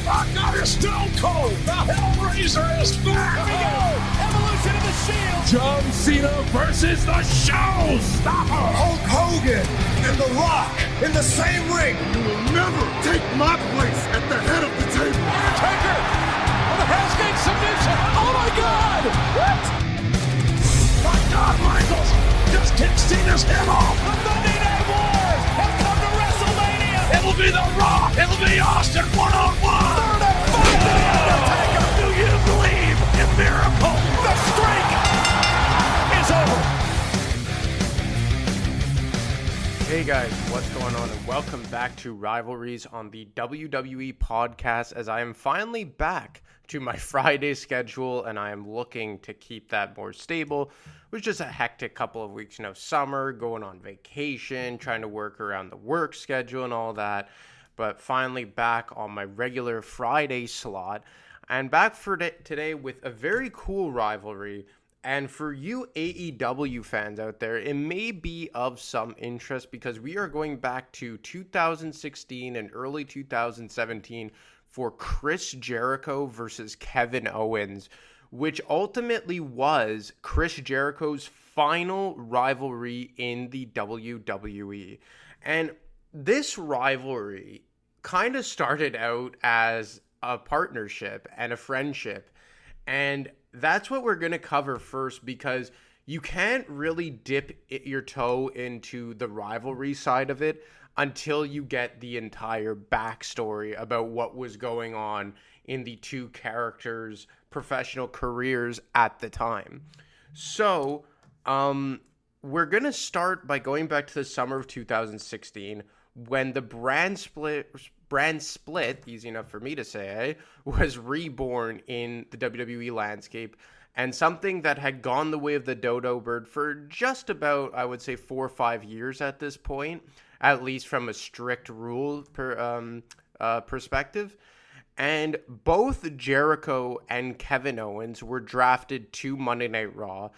Rock God is Stone Cold. The Hellraiser is back. Here we go. Evolution of the Shield. John Cena versus the Showstopper. Hulk Hogan and The Rock in the same ring. You will never take my place at the head of the table. Undertaker with a Hell's Gate submission. Oh my God! What? My God, Michaels just kicked Cena's head off. The Monday Night Wars have come to WrestleMania. It'll be The Rock. It'll be Austin one-on-one. Third and five to the Undertaker. Do you believe in miracles? The streak is over. Hey guys, what's going on, and welcome back to Rivalries on the WWE podcast, as I am finally back to my Friday schedule, and I am looking to keep that more stable. It was just a hectic couple of weeks, summer, going on vacation, trying to work around the work schedule and all that, but finally back on my regular Friday slot, and back for today with a very cool rivalry. And for you AEW fans out there, it may be of some interest because we are going back to 2016 and early 2017 for Chris Jericho versus Kevin Owens, which ultimately was Chris Jericho's final rivalry in the WWE. And this rivalry kind of started out as a partnership and a friendship, and that's what we're going to cover first, because you can't really dip your toe into the rivalry side of it until you get the entire backstory about what was going on in the two characters' professional careers at the time. So, we're going to start by going back to the summer of 2016 when the brand split, easy enough for me to say, was reborn in the WWE landscape, and something that had gone the way of the dodo bird for just about, I would say, 4 or 5 years at this point, at least from a strict rule perspective. And both Jericho and Kevin Owens were drafted to Monday Night Raw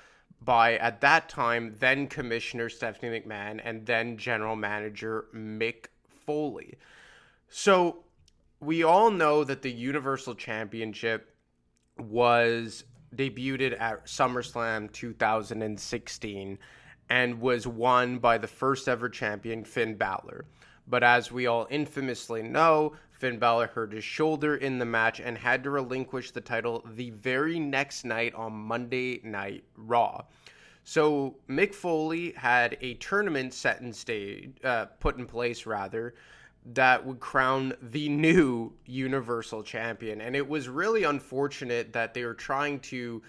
by, at that time, then Commissioner Stephanie McMahon and then General Manager Mick Foley. So we all know that the Universal Championship was debuted at SummerSlam 2016 and was won by the first ever champion, Finn Balor. But as we all infamously know, Finn Balor hurt his shoulder in the match and had to relinquish the title the very next night on Monday Night Raw. So Mick Foley had a tournament put in place, that would crown the new Universal Champion. And it was really unfortunate that they were trying to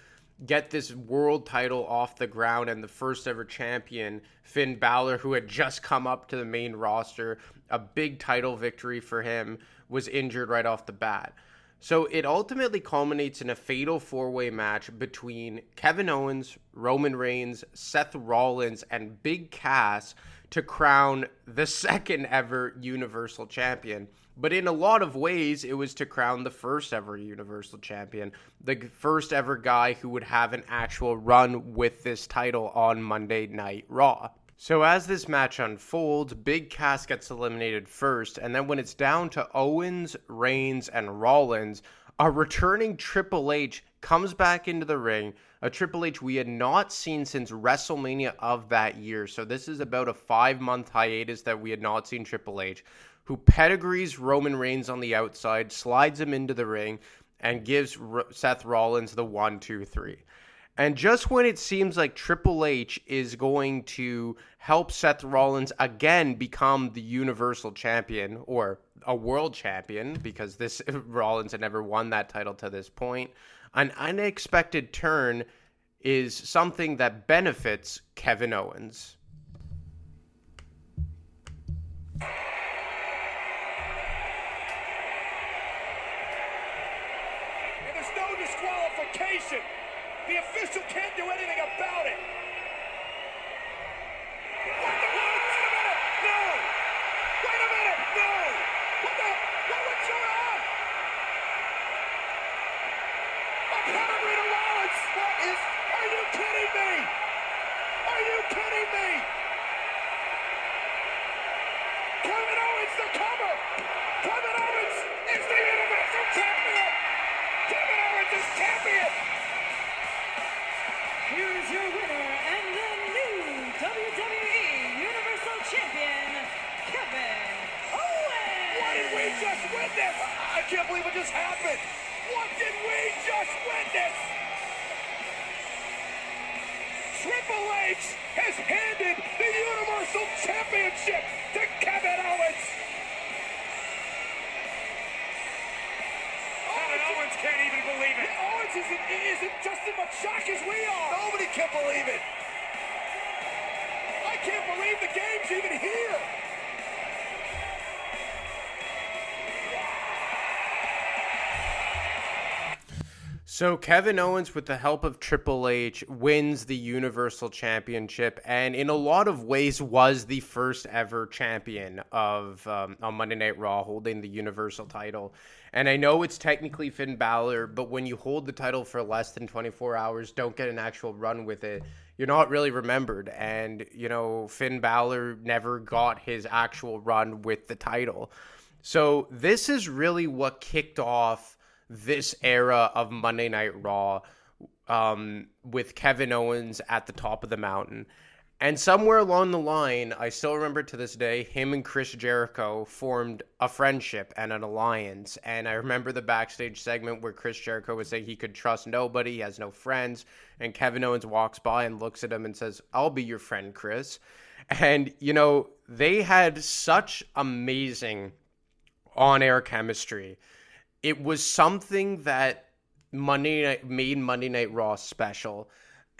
get this world title off the ground, and the first ever champion, Finn Balor, who had just come up to the main roster, a big title victory for him, was injured right off the bat. So it ultimately culminates in a fatal four-way match between Kevin Owens, Roman Reigns, Seth Rollins, and Big Cass to crown the second ever Universal Champion. But in a lot of ways, it was to crown the first ever Universal Champion, the first ever guy who would have an actual run with this title on Monday Night Raw. So as this match unfolds, Big Cass gets eliminated first, and then when it's down to Owens, Reigns, and Rollins, a returning Triple H comes back into the ring, a Triple H we had not seen since WrestleMania of that year. So this is about a 5-month hiatus that we had not seen Triple H, who pedigrees Roman Reigns on the outside, slides him into the ring, and gives Seth Rollins the 1, 2, 3. And just when it seems like Triple H is going to help Seth Rollins again become the Universal Champion, or a World Champion, because Rollins had never won that title to this point, an unexpected turn is something that benefits Kevin Owens. And there's no disqualification. The official can't do anything about it. What the? Wait a minute! No! Wait a minute! No! What's going on? A pedigree to Rollins! Are you kidding me? Are you kidding me? Kevin Owens, the cover! Kevin Owens is the Universal Champion! did we just witness? I can't believe what just happened. What did we just witness? Triple H has handed the Universal Championship to Kevin Owens. Owens can't even believe it. Owens isn't just as much shock as we are. Nobody can believe it. I can't believe the game's even here. So Kevin Owens, with the help of Triple H, wins the Universal Championship, and in a lot of ways was the first ever champion of on Monday Night Raw, holding the Universal title. And I know it's technically Finn Balor, but when you hold the title for less than 24 hours, don't get an actual run with it, you're not really remembered. And, you know, Finn Balor never got his actual run with the title. So this is really what kicked off this era of Monday Night Raw, with Kevin Owens at the top of the mountain. And somewhere along the line, I still remember to this day, him and Chris Jericho formed a friendship and an alliance. And I remember the backstage segment where Chris Jericho would say he could trust nobody, he has no friends. And Kevin Owens walks by and looks at him and says, "I'll be your friend, Chris." And, you know, they had such amazing on-air chemistry. It was something that made Monday Night Raw special.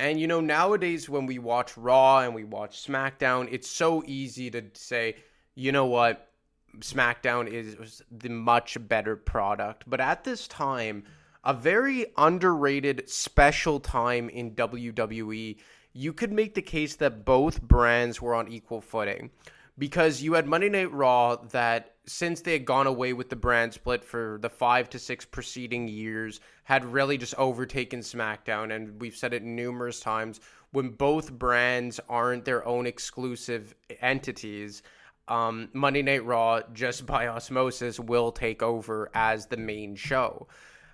And, you know, nowadays when we watch Raw and we watch SmackDown, it's so easy to say, you know what, SmackDown is the much better product. But at this time, a very underrated special time in WWE, you could make the case that both brands were on equal footing. Because you had Monday Night Raw that, since they had gone away with the brand split for the 5 to 6 preceding years, had really just overtaken SmackDown. And we've said it numerous times, when both brands aren't their own exclusive entities, Monday Night Raw, just by osmosis, will take over as the main show.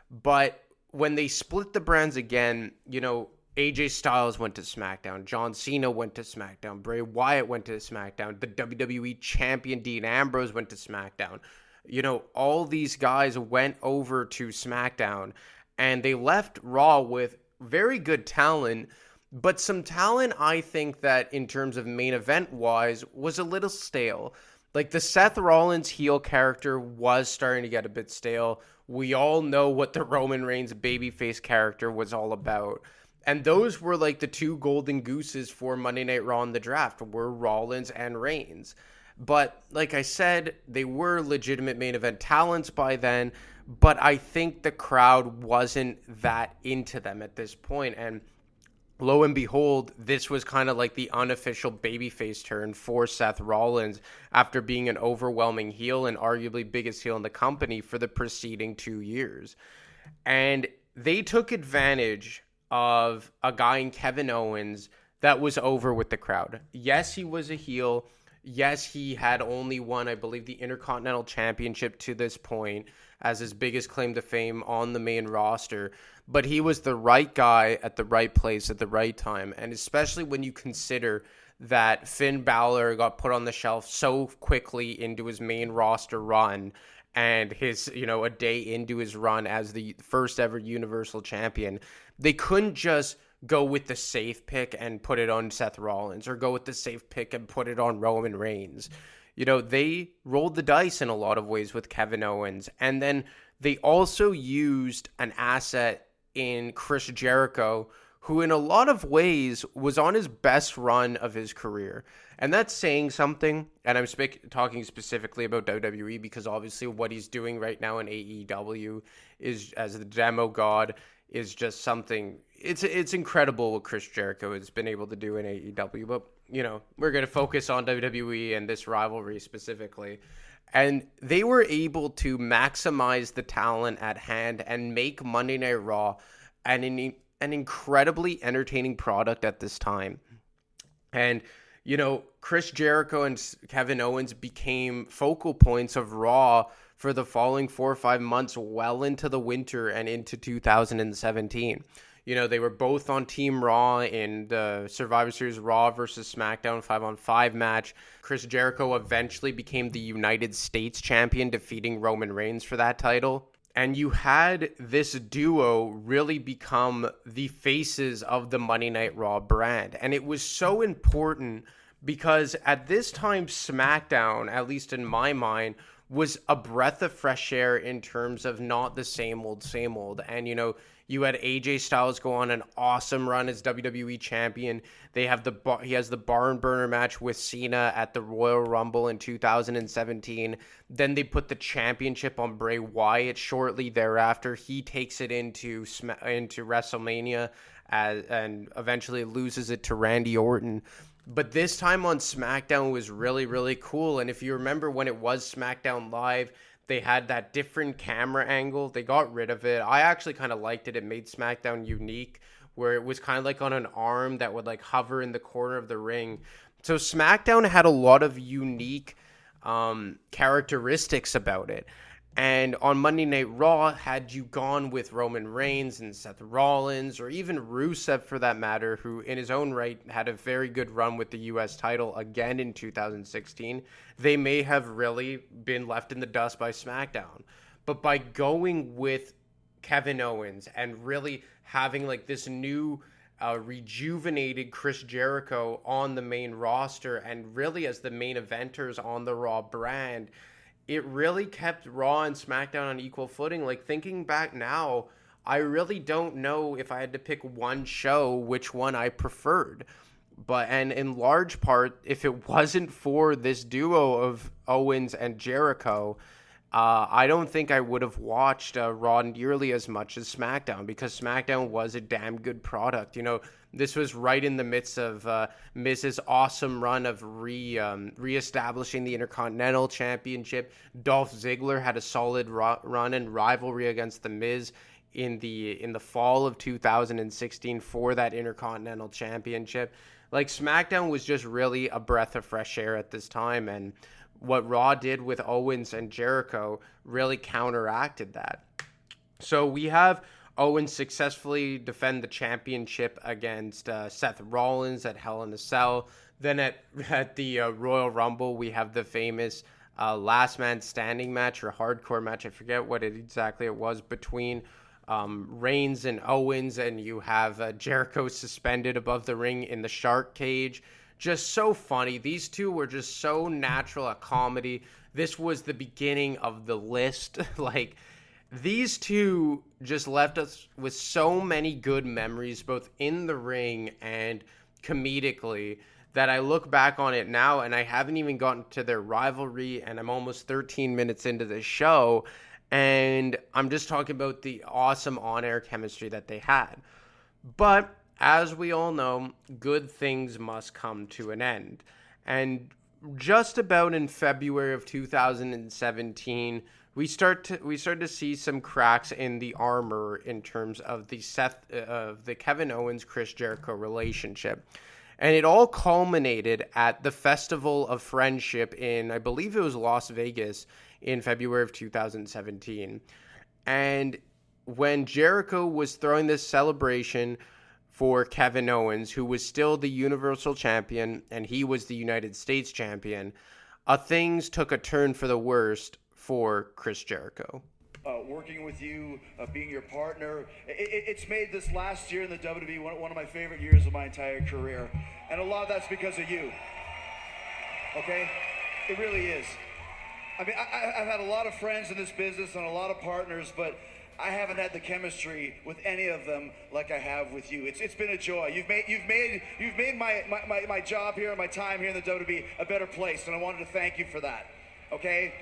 But when they split the brands again, you know, AJ Styles went to SmackDown, John Cena went to SmackDown, Bray Wyatt went to SmackDown, the WWE champion Dean Ambrose went to SmackDown. You know, all these guys went over to SmackDown, and they left Raw with very good talent, but some talent I think that in terms of main event wise was a little stale. Like the Seth Rollins heel character was starting to get a bit stale. We all know what the Roman Reigns babyface character was all about. And those were like the two golden gooses for Monday Night Raw in the draft, were Rollins and Reigns. But like I said, they were legitimate main event talents by then, but I think the crowd wasn't that into them at this point. And lo and behold, this was kind of like the unofficial babyface turn for Seth Rollins after being an overwhelming heel and arguably biggest heel in the company for the preceding 2 years. And they took advantage of a guy in Kevin Owens that was over with the crowd. Yes, he was a heel. Yes, he had only won, I believe, the Intercontinental Championship to this point as his biggest claim to fame on the main roster. But he was the right guy at the right place at the right time. And especially when you consider that Finn Balor got put on the shelf so quickly into his main roster run, and his, you know, a day into his run as the first ever Universal Champion, they couldn't just go with the safe pick and put it on Seth Rollins, or go with the safe pick and put it on Roman Reigns. You know, they rolled the dice in a lot of ways with Kevin Owens. And then they also used an asset in Chris Jericho, who in a lot of ways was on his best run of his career. And that's saying something. And I'm talking specifically about WWE, because obviously what he's doing right now in AEW is, as the demo god, is just something. It's incredible what Chris Jericho has been able to do in AEW. But, you know, we're going to focus on WWE and this rivalry specifically. And they were able to maximize the talent at hand and make Monday Night Raw an incredibly entertaining product at this time. And, you know, Chris Jericho and Kevin Owens became focal points of Raw for the following 4 or 5 months, well into the winter and into 2017. You know, they were both on Team Raw in the Survivor Series Raw versus SmackDown 5-on-5 match. Chris Jericho eventually became the United States champion, defeating Roman Reigns for that title. And you had this duo really become the faces of the Monday Night Raw brand. And it was so important because at this time, SmackDown, at least in my mind, was a breath of fresh air in terms of not the same old, same old. And, you know, you had AJ Styles go on an awesome run as WWE champion. He has the barn burner match with Cena at the Royal Rumble in 2017. Then they put the championship on Bray Wyatt shortly thereafter. He takes it into WrestleMania and eventually loses it to Randy Orton. But this time on SmackDown was really, really cool. And if you remember when it was SmackDown Live, they had that different camera angle. They got rid of it. I actually kind of liked it. It made SmackDown unique, where it was kind of like on an arm that would like hover in the corner of the ring. So SmackDown had a lot of unique characteristics about it. And on Monday Night Raw, had you gone with Roman Reigns and Seth Rollins, or even Rusev for that matter, who in his own right had a very good run with the U.S. title again in 2016, they may have really been left in the dust by SmackDown. But by going with Kevin Owens and really having like this new rejuvenated Chris Jericho on the main roster and really as the main eventers on the Raw brand, it really kept Raw and SmackDown on equal footing. Like, thinking back now, I really don't know if I had to pick one show, which one I preferred. And in large part, if it wasn't for this duo of Owens and Jericho, I don't think I would have watched Raw nearly as much as SmackDown, because SmackDown was a damn good product. You know, this was right in the midst of Miz's awesome run of reestablishing the Intercontinental Championship. Dolph Ziggler had a solid run and rivalry against the Miz in the fall of 2016 for that Intercontinental Championship. Like, SmackDown was just really a breath of fresh air at this time, and what Raw did with Owens and Jericho really counteracted that. So we have Owens successfully defend the championship against Seth Rollins at Hell in a Cell. Then at the Royal Rumble, we have the famous last man standing match or hardcore match. I forget what exactly it was, between Reigns and Owens, and you have Jericho suspended above the ring in the shark cage. Just so funny. These two were just so natural at comedy. This was the beginning of the list. Like, these two just left us with so many good memories, both in the ring and comedically, that I look back on it now and I haven't even gotten to their rivalry, and I'm almost 13 minutes into the show, and I'm just talking about the awesome on-air chemistry that they had. But as we all know, good things must come to an end. And just about in February of 2017, we start to see some cracks in the armor in terms of the Kevin Owens Chris Jericho relationship. And it all culminated at the Festival of Friendship in, I believe it was Las Vegas, in February of 2017. And when Jericho was throwing this celebration for Kevin Owens, who was still the Universal Champion and he was the United States Champion, things took a turn for the worst for Chris Jericho. Working with you, being your partner, it's made this last year in the WWE one of my favorite years of my entire career. And a lot of that's because of you. Okay? It really is. I mean, I've had a lot of friends in this business and a lot of partners, but I haven't had the chemistry with any of them like I have with you. It's been a joy. You've made my job here and my time here in the WWE a better place, and I wanted to thank you for that. Okay?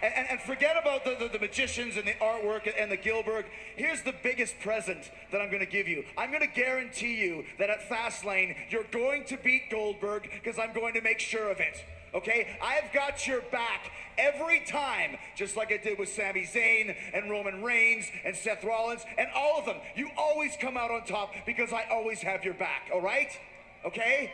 And forget about the magicians and the artwork and the Gilbert. Here's the biggest present that I'm going to give you. I'm going to guarantee you that at Fastlane, you're going to beat Goldberg, because I'm going to make sure of it. Okay? I've got your back every time, just like I did with Sami Zayn and Roman Reigns and Seth Rollins and all of them. You always come out on top because I always have your back, all right? Okay?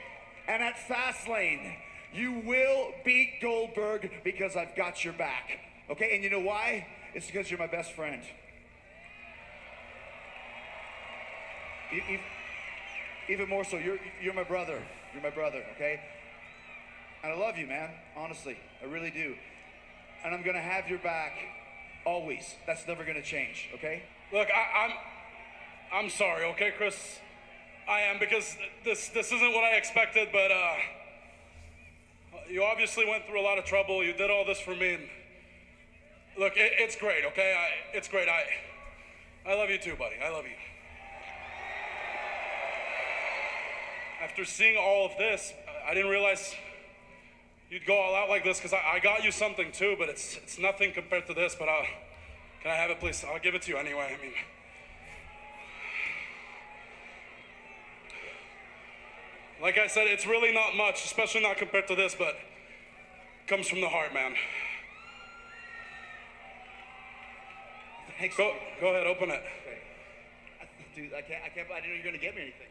And at Fastlane, you will beat Goldberg because I've got your back. Okay? And you know why? It's because you're my best friend. Even more so, you're my brother. You're my brother, okay? And I love you, man. Honestly, I really do. And I'm gonna have your back always. That's never gonna change, okay? Look, I'm sorry, okay, Chris? I am, because this isn't what I expected, but you obviously went through a lot of trouble. You did all this for me. And look, it's great, okay? It's great. I love you too, buddy. I love you. After seeing all of this, I didn't realize you'd go all out like this, because I got you something too, but it's nothing compared to this. But can I have it, please? I'll give it to you anyway. I mean, like I said, it's really not much, especially not compared to this, but it comes from the heart, man. Thanks. Go ahead, open it. Okay. Dude, I can't. I didn't know you were gonna get me anything.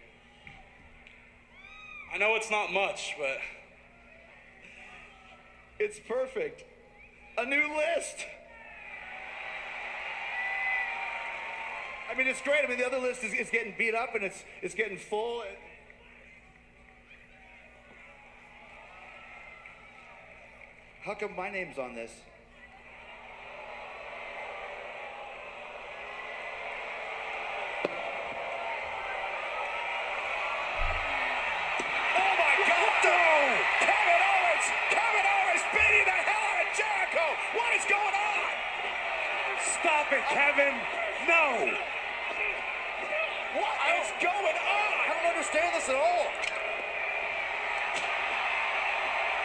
I know it's not much, but it's perfect. A new list. I mean, it's great. I mean, the other list is getting beat up and it's getting full. How come my name's on this? Oh my God! No! Kevin Owens beating the hell out of Jericho! What is going on? Stop it, Kevin! No! What is going on? I don't understand this at all.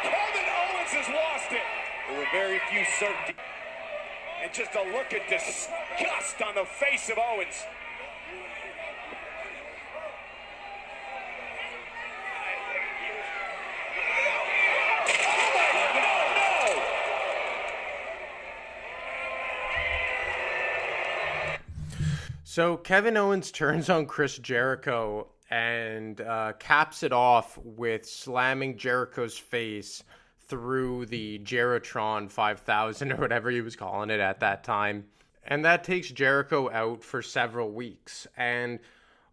Kevin Owens has lost it. There were very few certainty. And just a look of disgust on the face of Owens. So Kevin Owens turns on Chris Jericho and caps it off with slamming Jericho's face through the Jeritron 5000 or whatever he was calling it at that time. And that takes Jericho out for several weeks. And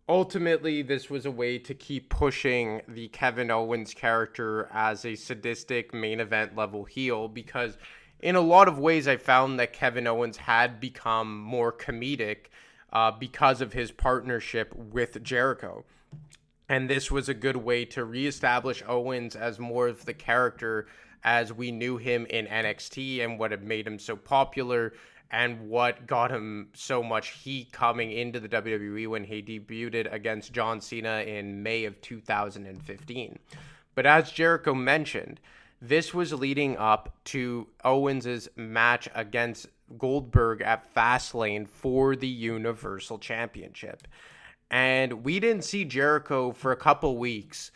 ultimately, this was a way to keep pushing the Kevin Owens character as a sadistic main event level heel, because in a lot of ways I found that Kevin Owens had become more comedic because of his partnership with Jericho. And this was a good way to reestablish Owens as more of the character as we knew him in NXT, and what had made him so popular and what got him so much heat coming into the WWE when he debuted against John Cena in May of 2015. But as Jericho mentioned, this was leading up to Owens' match against Goldberg at Fastlane for the Universal Championship. And we didn't see Jericho for a couple weeks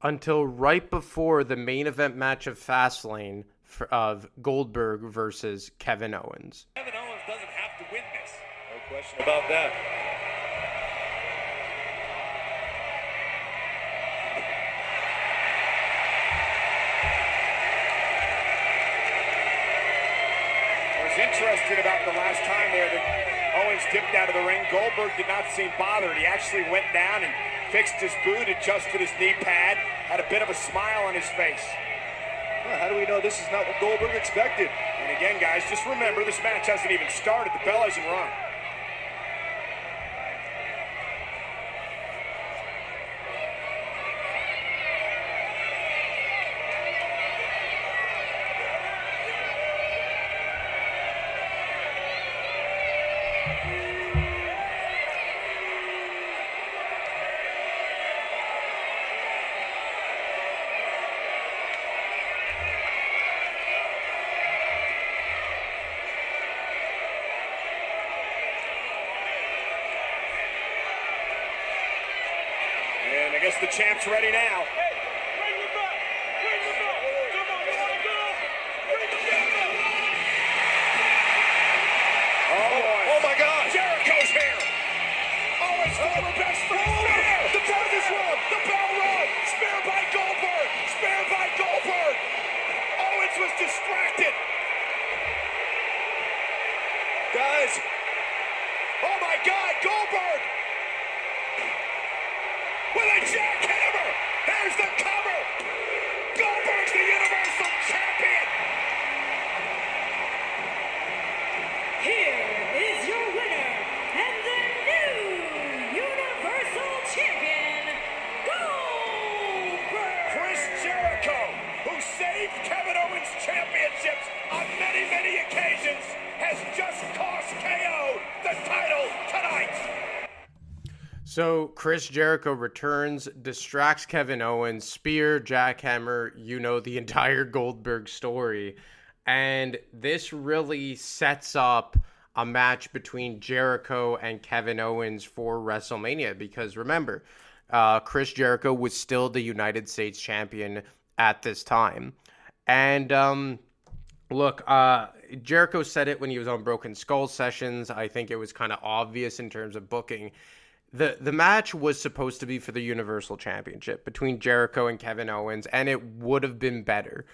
until right before the main event match of Fastlane of Goldberg versus Kevin Owens. Kevin Owens doesn't have to win this. No question about that. I was interested about the last time there that Owens dipped out of the ring. Goldberg did not seem bothered. He actually went down and fixed his boot, adjusted his knee pad, had a bit of a smile on his face. Well, how do we know this is not what Goldberg expected? And again, guys, just remember, this match hasn't even started. The bell hasn't rung. And I guess the champ's ready now. Oh my God! Jericho's here. Owens, former best friend. The bell is rung. The bell rung. Spear by Goldberg. Spear by Goldberg. Owens was distracted. Guys, Oh my God, Goldberg. with a jackhammer. There's the cover. Goldberg's the Universal Champion. Here is your winner and the new Universal Champion, Goldberg. Chris Jericho, who saved Kevin Owens championships on many, many occasions, has just cost KO the title tonight. So Chris Jericho returns, distracts Kevin Owens, spear, jackhammer, the entire Goldberg story. And this really sets up a match between Jericho and Kevin Owens for WrestleMania. Because remember, Chris Jericho was still the United States champion at this time. And look, Jericho said it when he was on Broken Skull Sessions. I think it was kind of obvious in terms of booking. The match was supposed to be for the Universal Championship between Jericho and Kevin Owens, and it would have been better.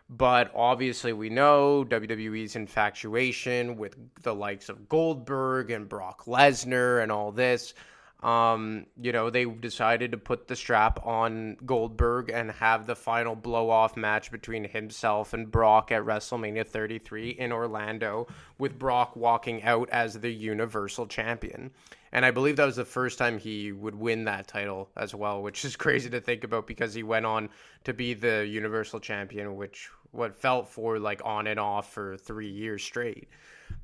But obviously we know WWE's infatuation with the likes of Goldberg and Brock Lesnar and all this. They decided to put the strap on Goldberg and have the final blow-off match between himself and Brock at WrestleMania 33 in Orlando, with Brock walking out as the Universal Champion. And I believe that was the first time he would win that title as well, which is crazy to think about because he went on to be the Universal Champion, which what felt for like on and off for 3 years straight.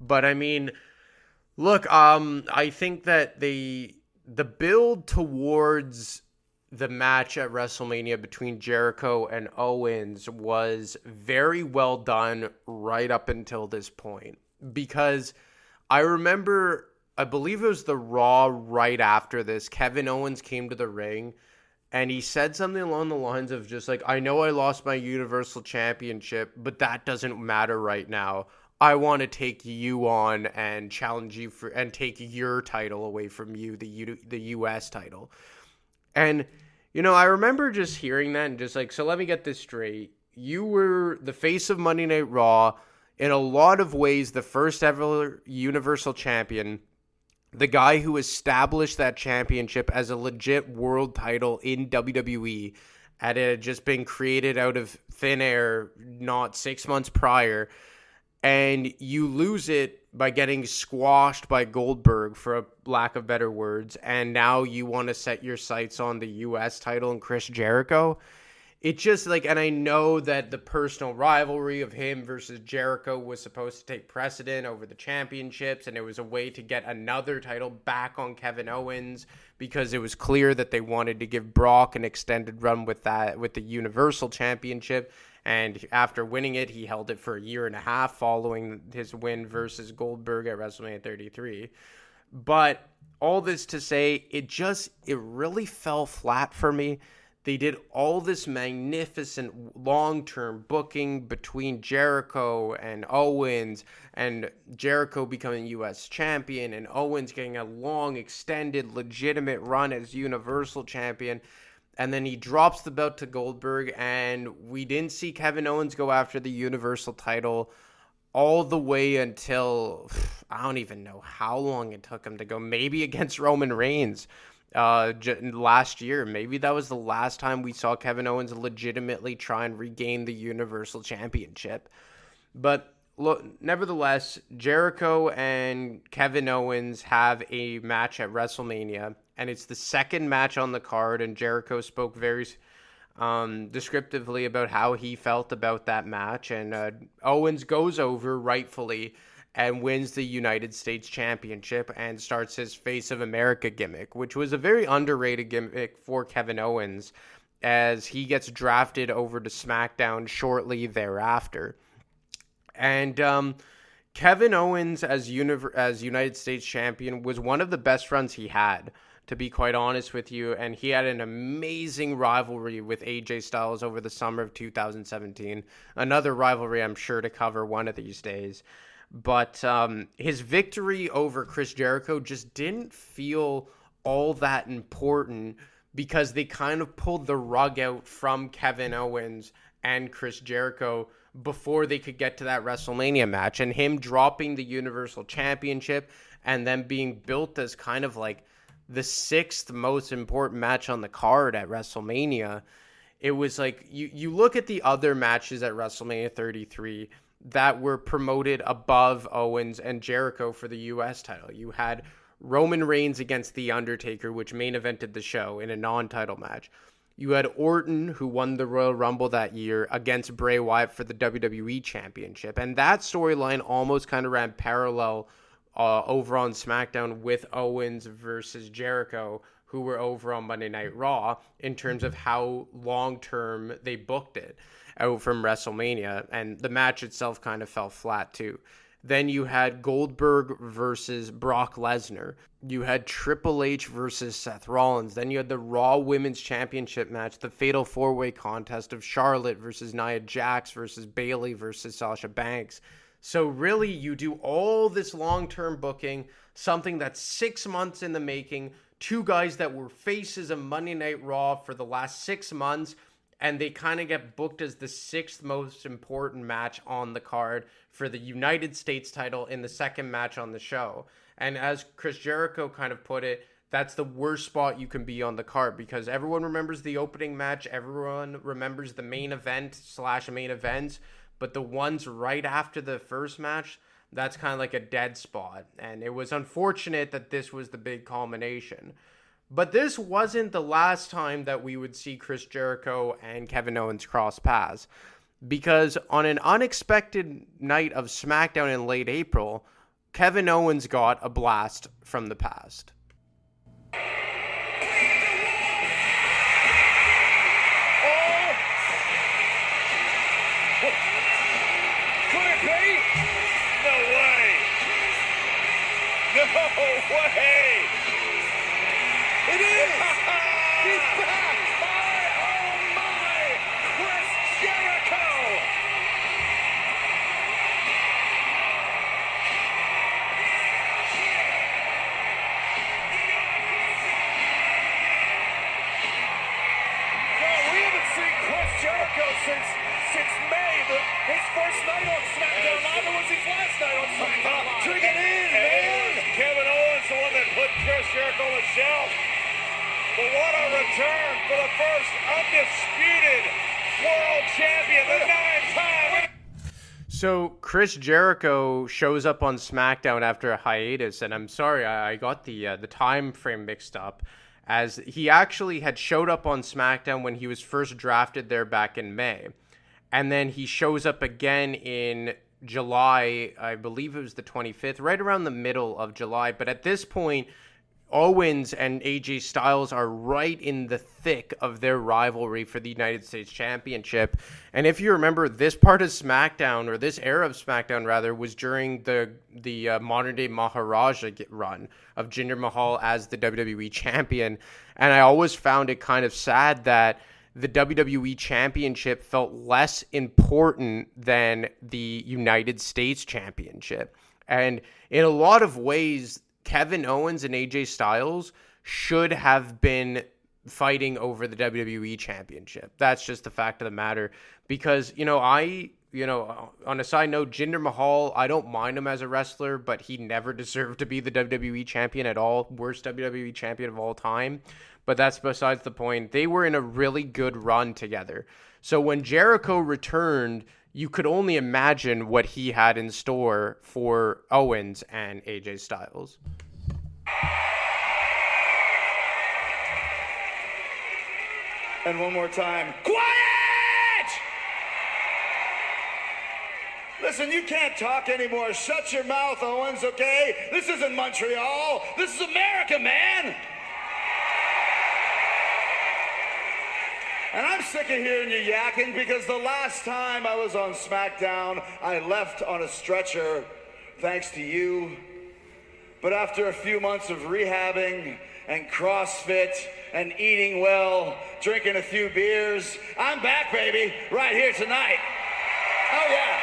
But I mean, look, I think that the build towards the match at WrestleMania between Jericho and Owens was very well done right up until this point. Because I remember, I believe it was the Raw right after this, Kevin Owens came to the ring and he said something along the lines of just like, I know I lost my Universal Championship, but that doesn't matter right now. I want to take you on and challenge you for and take your title away from you, the US title. And, I remember just hearing that and just like, so let me get this straight. You were the face of Monday Night Raw, in a lot of ways, the first ever Universal Champion, the guy who established that championship as a legit world title in WWE, and it had just been created out of thin air not 6 months prior. And you lose it by getting squashed by Goldberg, for a lack of better words, and now you want to set your sights on the US title and Chris Jericho. It just like, and I know that the personal rivalry of him versus Jericho was supposed to take precedent over the championships, and it was a way to get another title back on Kevin Owens, because it was clear that they wanted to give Brock an extended run with the Universal Championship. And after winning it, he held it for a year and a half following his win versus Goldberg at WrestleMania 33. But all this to say, it really fell flat for me. They did all this magnificent long-term booking between Jericho and Owens, and Jericho becoming U.S. champion, and Owens getting a long, extended, legitimate run as Universal champion. And then he drops the belt to Goldberg, and we didn't see Kevin Owens go after the Universal title all the way until, I don't even know how long it took him to go, maybe against Roman Reigns last year. Maybe that was the last time we saw Kevin Owens legitimately try and regain the Universal Championship. But look, nevertheless, Jericho and Kevin Owens have a match at WrestleMania, and it's the second match on the card, and Jericho spoke very descriptively about how he felt about that match, and Owens goes over rightfully and wins the United States Championship and starts his Face of America gimmick, which was a very underrated gimmick for Kevin Owens, as he gets drafted over to SmackDown shortly thereafter. And Kevin Owens as United States Champion was one of the best runs he had, to be quite honest with you, and he had an amazing rivalry with AJ Styles over the summer of 2017. Another rivalry I'm sure to cover one of these days. But his victory over Chris Jericho just didn't feel all that important, because they kind of pulled the rug out from Kevin Owens and Chris Jericho before they could get to that WrestleMania match. And him dropping the Universal Championship and then being built as kind of like the sixth most important match on the card at WrestleMania. It was like, you look at the other matches at WrestleMania 33 that were promoted above Owens and Jericho for the US title. You had Roman Reigns against The Undertaker, which main evented the show in a non-title match. You had Orton, who won the Royal Rumble that year, against Bray Wyatt for the WWE Championship. And that storyline almost kind of ran parallel over on SmackDown with Owens versus Jericho, who were over on Monday Night Raw, in terms of how long-term they booked it out from WrestleMania. And the match itself kind of fell flat, too. Then you had Goldberg versus Brock Lesnar. You had Triple H versus Seth Rollins. Then you had the Raw Women's Championship match, the Fatal 4-Way contest of Charlotte versus Nia Jax versus Bayley versus Sasha Banks. So really, you do all this long-term booking, something that's 6 months in the making, two guys that were faces of Monday Night Raw for the last 6 months, and they kind of get booked as the sixth most important match on the card for the United States title in the second match on the show. And as Chris Jericho kind of put it, that's the worst spot you can be on the card, because everyone remembers the opening match, everyone remembers the main event / main events, but the ones right after the first match, that's kind of like a dead spot. And it was unfortunate that this was the big culmination. But this wasn't the last time that we would see Chris Jericho and Kevin Owens cross paths, because on an unexpected night of SmackDown in late April, Kevin Owens got a blast from the past. Oh! Could it be? No way! No way! It is! He's back! Oh my! Chris Jericho! No, we haven't seen Chris Jericho since May, his first night on SmackDown. Neither was his last night on SmackDown. Drink it in, man! Kevin Owens, the one that put Chris Jericho on the shelf. But what a return for the first undisputed world champion, the 9-time. So Chris Jericho shows up on SmackDown after a hiatus, and I'm sorry, I got the time frame mixed up, as he actually had showed up on SmackDown when he was first drafted there back in May. And then he shows up again in July, I believe it was the 25th, right around the middle of July. But at this point, Owens and AJ Styles are right in the thick of their rivalry for the United States Championship. And if you remember, this part of SmackDown, or this era of SmackDown rather, was during the modern day Maharaja run of Jinder Mahal as the WWE champion. And I always found it kind of sad that the WWE Championship felt less important than the United States Championship. And in a lot of ways, Kevin Owens and AJ Styles should have been fighting over the WWE Championship. That's just the fact of the matter. Because, on a side note, Jinder Mahal, I don't mind him as a wrestler, but he never deserved to be the WWE champion at all. Worst WWE champion of all time. But that's besides the point. They were in a really good run together. So when Jericho returned, you could only imagine what he had in store for Owens and AJ Styles. And one more time. Quiet! Listen, you can't talk anymore. Shut your mouth, Owens, okay? This isn't Montreal. This is America, man. And I'm sick of hearing you yakking, because the last time I was on SmackDown, I left on a stretcher, thanks to you. But after a few months of rehabbing and CrossFit and eating well, drinking a few beers, I'm back, baby, right here tonight. Oh, yeah.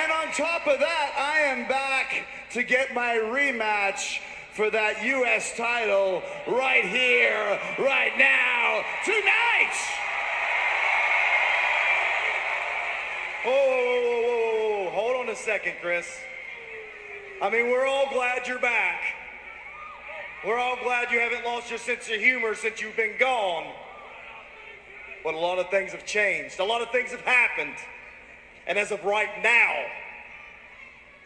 And on top of that, I am back to get my rematch for that U.S. title right here, right now, tonight! Oh, hold on a second, Chris. I mean, we're all glad you're back. We're all glad you haven't lost your sense of humor since you've been gone. But a lot of things have changed. A lot of things have happened. And as of right now,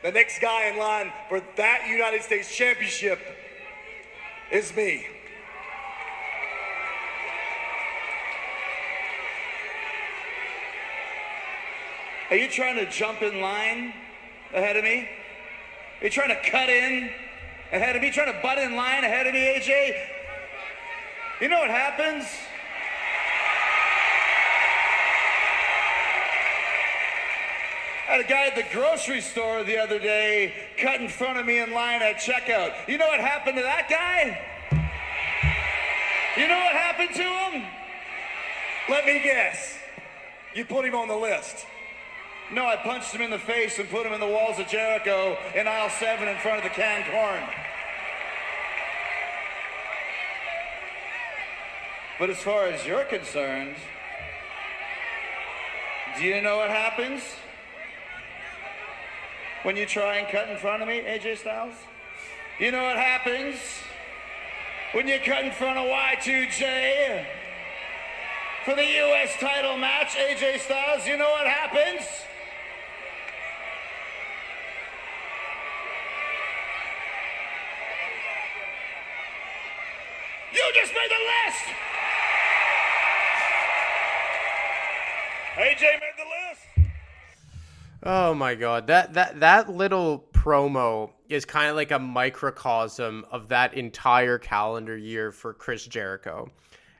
the next guy in line for that United States Championship is me. Are you trying to jump in line ahead of me? Are you trying to cut in ahead of me? Trying to butt in line ahead of me, AJ? You know what happens? I had a guy at the grocery store the other day cut in front of me in line at checkout. You know what happened to that guy? You know what happened to him? Let me guess. You put him on the list. No, I punched him in the face and put him in the walls of Jericho in aisle 7 in front of the canned corn. But as far as you're concerned, do you know what happens when you try and cut in front of me, AJ Styles? You know what happens when you cut in front of Y2J for the U.S. title match, AJ Styles? You know what happens? You just made the list! AJ made the list. Oh my god, that little promo is kind of like a microcosm of that entire calendar year for Chris Jericho.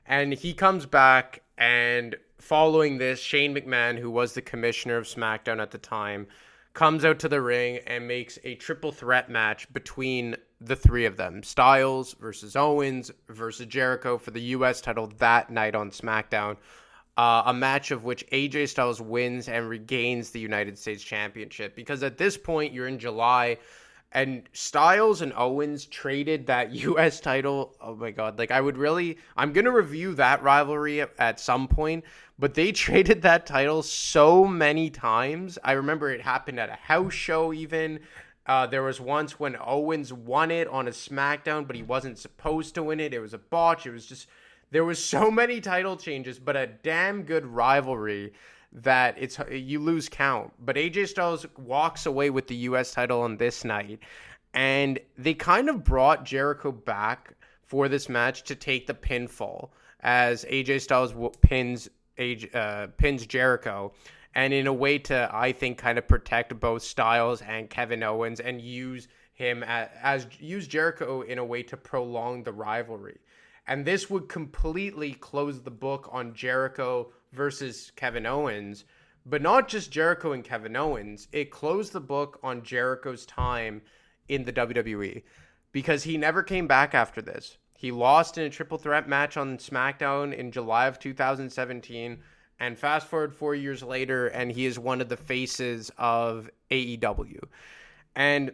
And he comes back, and following this, Shane McMahon, who was the commissioner of SmackDown at the time, comes out to the ring and makes a triple threat match between the three of them. Styles versus Owens versus Jericho for the U.S. title that night on SmackDown. A match of which AJ Styles wins and regains the United States Championship. Because at this point, you're in July, and Styles and Owens traded that U.S. title. Oh my God. Like, I'm going to review that rivalry at some point, but they traded that title so many times. I remember it happened at a house show even. There was once when Owens won it on a SmackDown, but he wasn't supposed to win it. It was a botch. It was just... There was so many title changes, but a damn good rivalry that you lose count. But AJ Styles walks away with the U.S. title on this night, and they kind of brought Jericho back for this match to take the pinfall as AJ Styles pins Jericho, and in a way to, I think, kind of protect both Styles and Kevin Owens and use Jericho in a way to prolong the rivalry. And this would completely close the book on Jericho versus Kevin Owens. But not just Jericho and Kevin Owens. It closed the book on Jericho's time in the WWE. Because he never came back after this. He lost in a triple threat match on SmackDown in July of 2017. And fast forward 4 years later, and he is one of the faces of AEW. And...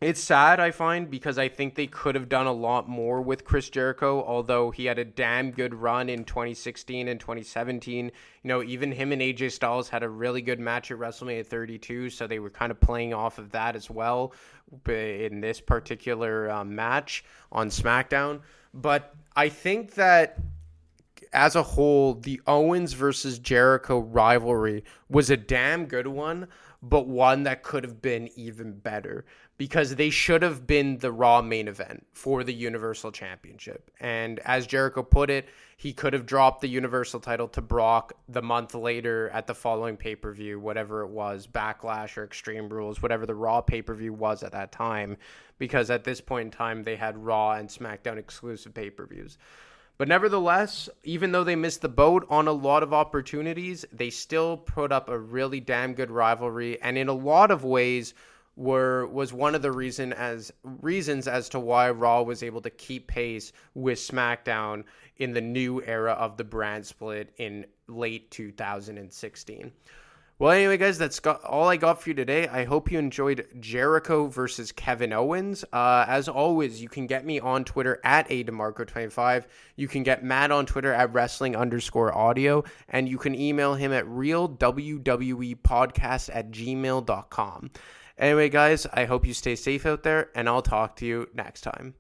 it's sad, I find, because I think they could have done a lot more with Chris Jericho, although he had a damn good run in 2016 and 2017. You know, even him and AJ Styles had a really good match at WrestleMania 32, so they were kind of playing off of that as well in this particular match on SmackDown. But I think that as a whole, the Owens versus Jericho rivalry was a damn good one, but one that could have been even better because they should have been the Raw main event for the Universal Championship. And as Jericho put it, he could have dropped the Universal title to Brock the month later at the following pay-per-view, whatever it was, Backlash or Extreme Rules, whatever the Raw pay-per-view was at that time, because at this point in time, they had Raw and SmackDown exclusive pay-per-views. But nevertheless, even though they missed the boat on a lot of opportunities, they still put up a really damn good rivalry, and in a lot of ways was one of the reasons as to why Raw was able to keep pace with SmackDown in the new era of the brand split in late 2016. Well, anyway, guys, that's all I got for you today. I hope you enjoyed Jericho versus Kevin Owens. As always, you can get me on Twitter at ADeMarco25. You can get Matt on Twitter at wrestling_audio. And you can email him at realwwepodcast@gmail.com. Anyway, guys, I hope you stay safe out there, and I'll talk to you next time.